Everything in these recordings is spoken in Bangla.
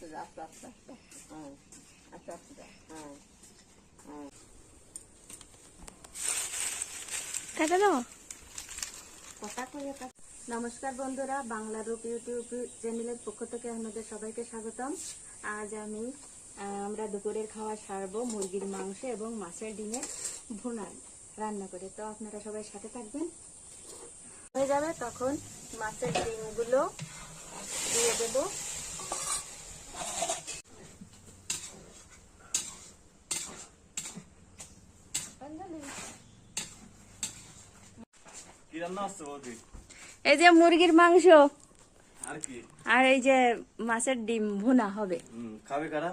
আস্তে যা, আস্তে আস্তে আস্তে আস্তে আস্তে যা। কাটা দাও। কথা কইয়া কাট। নমস্কার বন্ধুরা, বাংলা রূপ ইউটিউব চ্যানেলের পক্ষ থেকে আপনাদের সবাইকে স্বাগতম। আজ আমরা দুপুরের খাওয়া সারবো মুরগির মাংস এবং মাছের ডিমের ভুনা রান্না করে। তো আপনারা সবাই সাথে থাকবেন। হয়ে যাবে তখন মাছের ডিমগুলো দিয়ে দেবো। এই যে মুরগির মাংস আর কি, আর এই যে মাছের ডিম ভুনা হবে। খাবে কারা?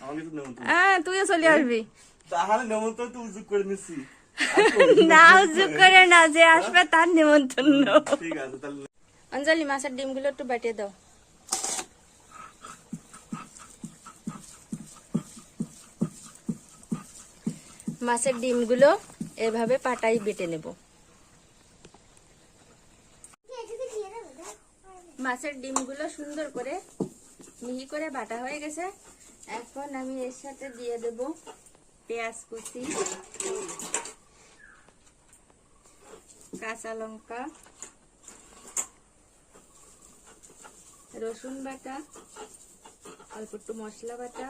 আমাকে তো নেমন্তন্ন। হ্যাঁ, তুইও চলে আসবি। তাহলে নেমন্তন্ন তো উজুক করে নিচ্ছি। না উজুক করে না, যে আসবে তার নিমন্ত্রণ। ঠিক আছে তাহলে। অঞ্জলি, মাছের ডিমগুলো একটু বাটিয়ে দাও। মাছের ডিমগুলো এভাবে পাটাই বেটে নেব। মাছের ডিমগুলো সুন্দর করে মিহি করে বাটা হয়ে গেছে। এখন আমি এর সাথে দিয়ে দেব পেঁয়াজ কুচি, কাঁচা লঙ্কা, রসুন বাটা, অল্প একটু মশলা বাটা,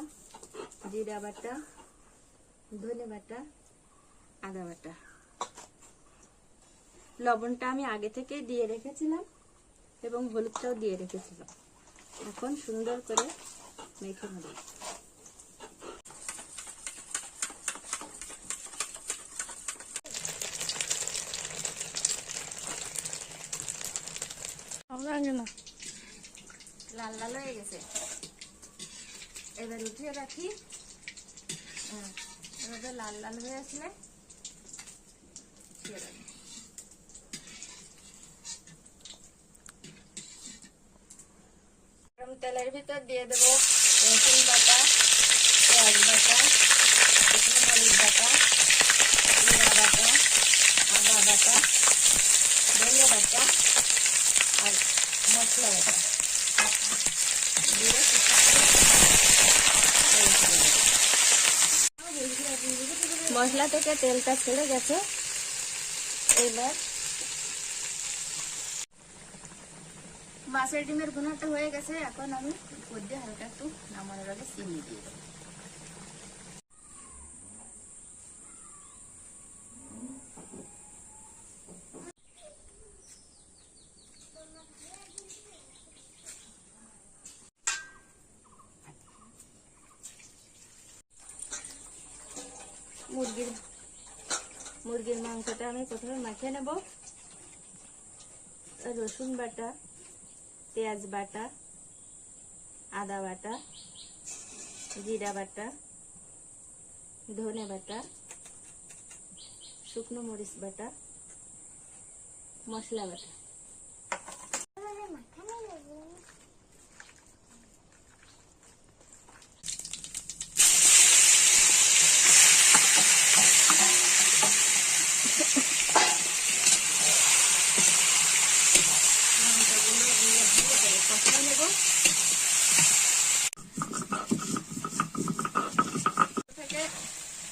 জিরা বাটা, ধনে বাটা, আদা বাটা। লবণটা আমি আগে থেকেই দিয়ে রেখেছিলাম এবং হলুদটাও দিয়ে রেখেছিলাম। এখন সুন্দর করে মেখে নেব। লাল লাল হয়ে গেছে, এবার উঠিয়ে রাখি। এভাবে লাল লাল হয়ে আসলে উঠিয়ে রাখি। গরম তেলের ভিতর দিয়ে দেবো রসুন বাটা, পেঁয়াজ বাটা, শুকনো মরিচ বাটা, জিরা বাটা, আদা বাটা, ধনে বাটা আর মশলা বাটা দিয়ে মশলা থেকে তেলটা ছেড়ে গেছে। এবার মাছের ডিমের ভুনাটা হয়ে গেছে। এখন আমি উপর দিয়ে হালকা একটু নামানোর আগে চিনি দিয়ে দেবো। মুরগির মাংসটা আমি প্রথমে মাখিয়ে নেব। রসুন বাটা, পেঁয়াজ বাটা, আদা বাটা, জিরা বাটা, ধনে বাটা, শুকনো মরিচ বাটা, মশলা বাটা।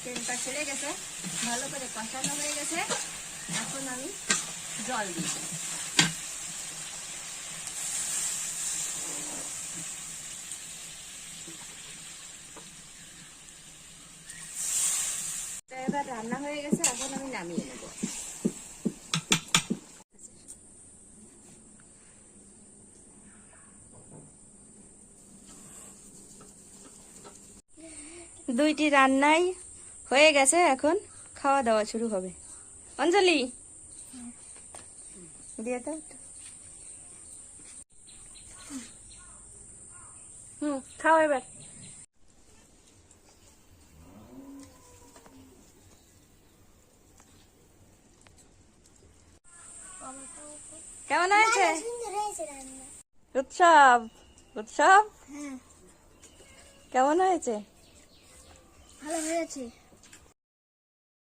তেলটা ছেড়ে গেছে, ভালো করে কষানো হয়ে গেছে। এখন আমি জল দিই। এবার রান্না হয়ে গেছে, এখন আমি নামিয়ে নেব। দুইটি রান্নাই হয়ে গেছে, এখন খাওয়া দাওয়া শুরু হবে। অঞ্জলি দিয়ে দাও। খাও এবার। কেমন হয়েছে? উৎসব উৎসব কেমন হয়েছে? ভালো হয়েছে।